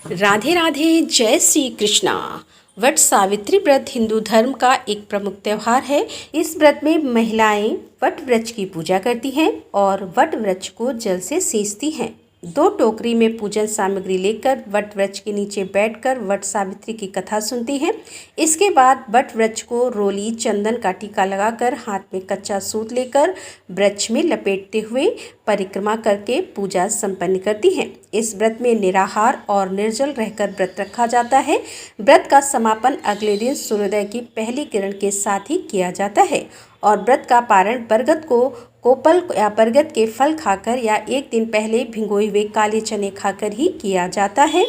राधे राधे, जय श्री कृष्णा। वट सावित्री व्रत हिंदू धर्म का एक प्रमुख त्यौहार है। इस व्रत में महिलाएं वट वृक्ष की पूजा करती हैं और वट वृक्ष को जल से सींचती हैं। 2 टोकरी में पूजन सामग्री लेकर वट वृक्ष के नीचे बैठकर वट सावित्री की कथा सुनती हैं। इसके बाद वट वृक्ष को रोली चंदन का टीका लगाकर हाथ में कच्चा सूत लेकर वृक्ष में लपेटते हुए परिक्रमा करके पूजा संपन्न करती हैं। इस व्रत में निराहार और निर्जल रहकर व्रत रखा जाता है। व्रत का समापन अगले दिन सूर्योदय की पहली किरण के साथ ही किया जाता है और व्रत का पारण बरगद को कोपल या बरगद के फल खाकर या एक दिन पहले भिगोए हुए काले चने खाकर ही किया जाता है।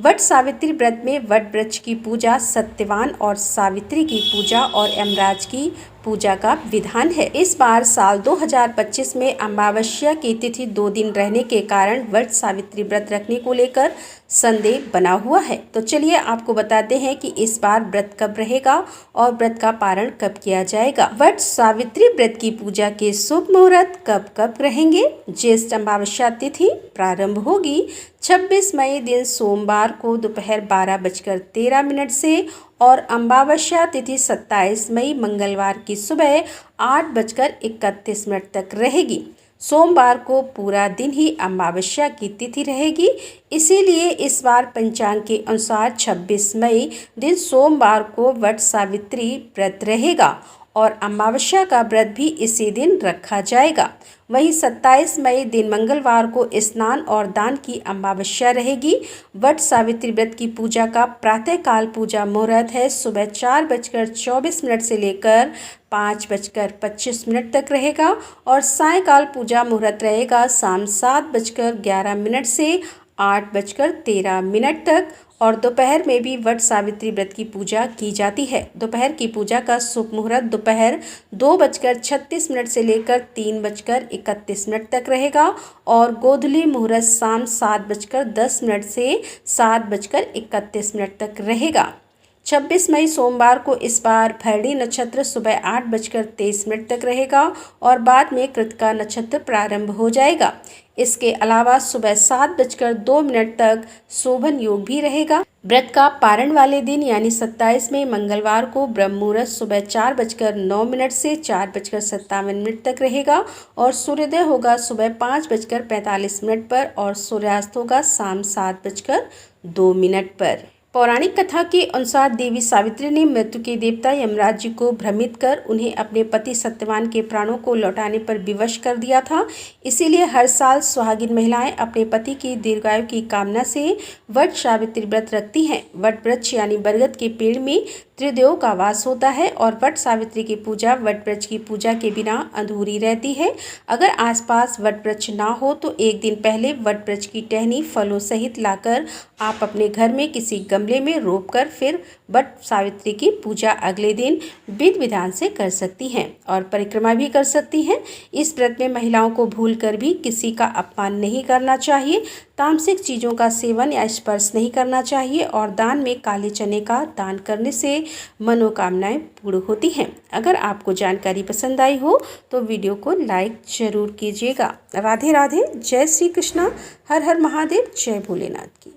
वट सावित्री व्रत में वट वृक्ष की पूजा, सत्यवान और सावित्री की पूजा और यमराज की पूजा का विधान है। इस बार साल 2025 में अमावस्या की तिथि 2 दिन रहने के कारण वट सावित्री व्रत रखने को लेकर संदेह बना हुआ है। तो चलिए आपको बताते हैं कि इस बार व्रत कब रहेगा और व्रत का पारण कब किया जाएगा। वट सावित्री व्रत की पूजा के शुभ मुहूर्त कब कब रहेंगे। ज्येष्ठ अमावस्या तिथि प्रारंभ होगी 26 मई दिन सोमवार को दोपहर 12:13 से और अमावस्या तिथि 27 मई मंगलवार की सुबह 8:31 तक रहेगी। सोमवार को पूरा दिन ही अमावस्या की तिथि रहेगी, इसीलिए इस बार पंचांग के अनुसार 26 मई दिन सोमवार को वट सावित्री व्रत रहेगा और अमावस्या का व्रत भी इसी दिन रखा जाएगा। वहीं 27 मई दिन मंगलवार को स्नान और दान की अमावस्या रहेगी। वट सावित्री व्रत की पूजा का प्रातःकाल पूजा मुहूर्त है सुबह 4:24 से लेकर 5:25 तक रहेगा और सायंकाल पूजा मुहूर्त रहेगा शाम 7:11 से 8:13 तक और दोपहर में भी वट सावित्री व्रत की पूजा की जाती है। दोपहर की पूजा का शुभ मुहूर्त दोपहर 2:36 से लेकर 3:31 तक रहेगा और गोधूली मुहूर्त शाम 7:10 से 7:31 तक रहेगा। 26 मई सोमवार को इस बार भरणी नक्षत्र सुबह 8:23 तक रहेगा और बाद में कृतिका नक्षत्र प्रारंभ हो जाएगा। इसके अलावा सुबह 7:02 तक शोभन योग भी रहेगा। व्रत का पारण वाले दिन यानी 27 मई मंगलवार को ब्रह्म मुहूर्त सुबह 4:09 से 4:57 तक रहेगा और सूर्योदय होगा सुबह 5:45 पर और सूर्यास्त होगा शाम 7:02 पर। पौराणिक कथा के अनुसार देवी सावित्री ने मृत्यु के देवता यमराज जी को भ्रमित कर उन्हें अपने पति सत्यवान के प्राणों को लौटाने पर विवश कर दिया था। इसीलिए हर साल सुहागिन महिलाएं अपने पति की दीर्घायु की कामना से वट सावित्री व्रत रखती हैं। वट वृक्ष यानी बरगद के पेड़ में त्रिदेव का वास होता है और वट सावित्री की पूजा वट वृक्ष की पूजा के बिना अधूरी रहती है। अगर आसपास वट वृक्ष ना हो तो एक दिन पहले वट वृक्ष की टहनी फलों सहित लाकर आप अपने घर में किसी गमले में रोपकर फिर वट सावित्री की पूजा अगले दिन विधि विधान से कर सकती हैं और परिक्रमा भी कर सकती हैं। इस व्रत में महिलाओं को भूलकर भी किसी का अपमान नहीं करना चाहिए, तामसिक चीज़ों का सेवन या स्पर्श नहीं करना चाहिए और दान में काले चने का दान करने से मनोकामनाएं पूर्ण होती हैं। अगर आपको जानकारी पसंद आई हो तो वीडियो को लाइक जरूर कीजिएगा। राधे राधे, जय श्री कृष्णा, हर हर महादेव, जय भोलेनाथ की।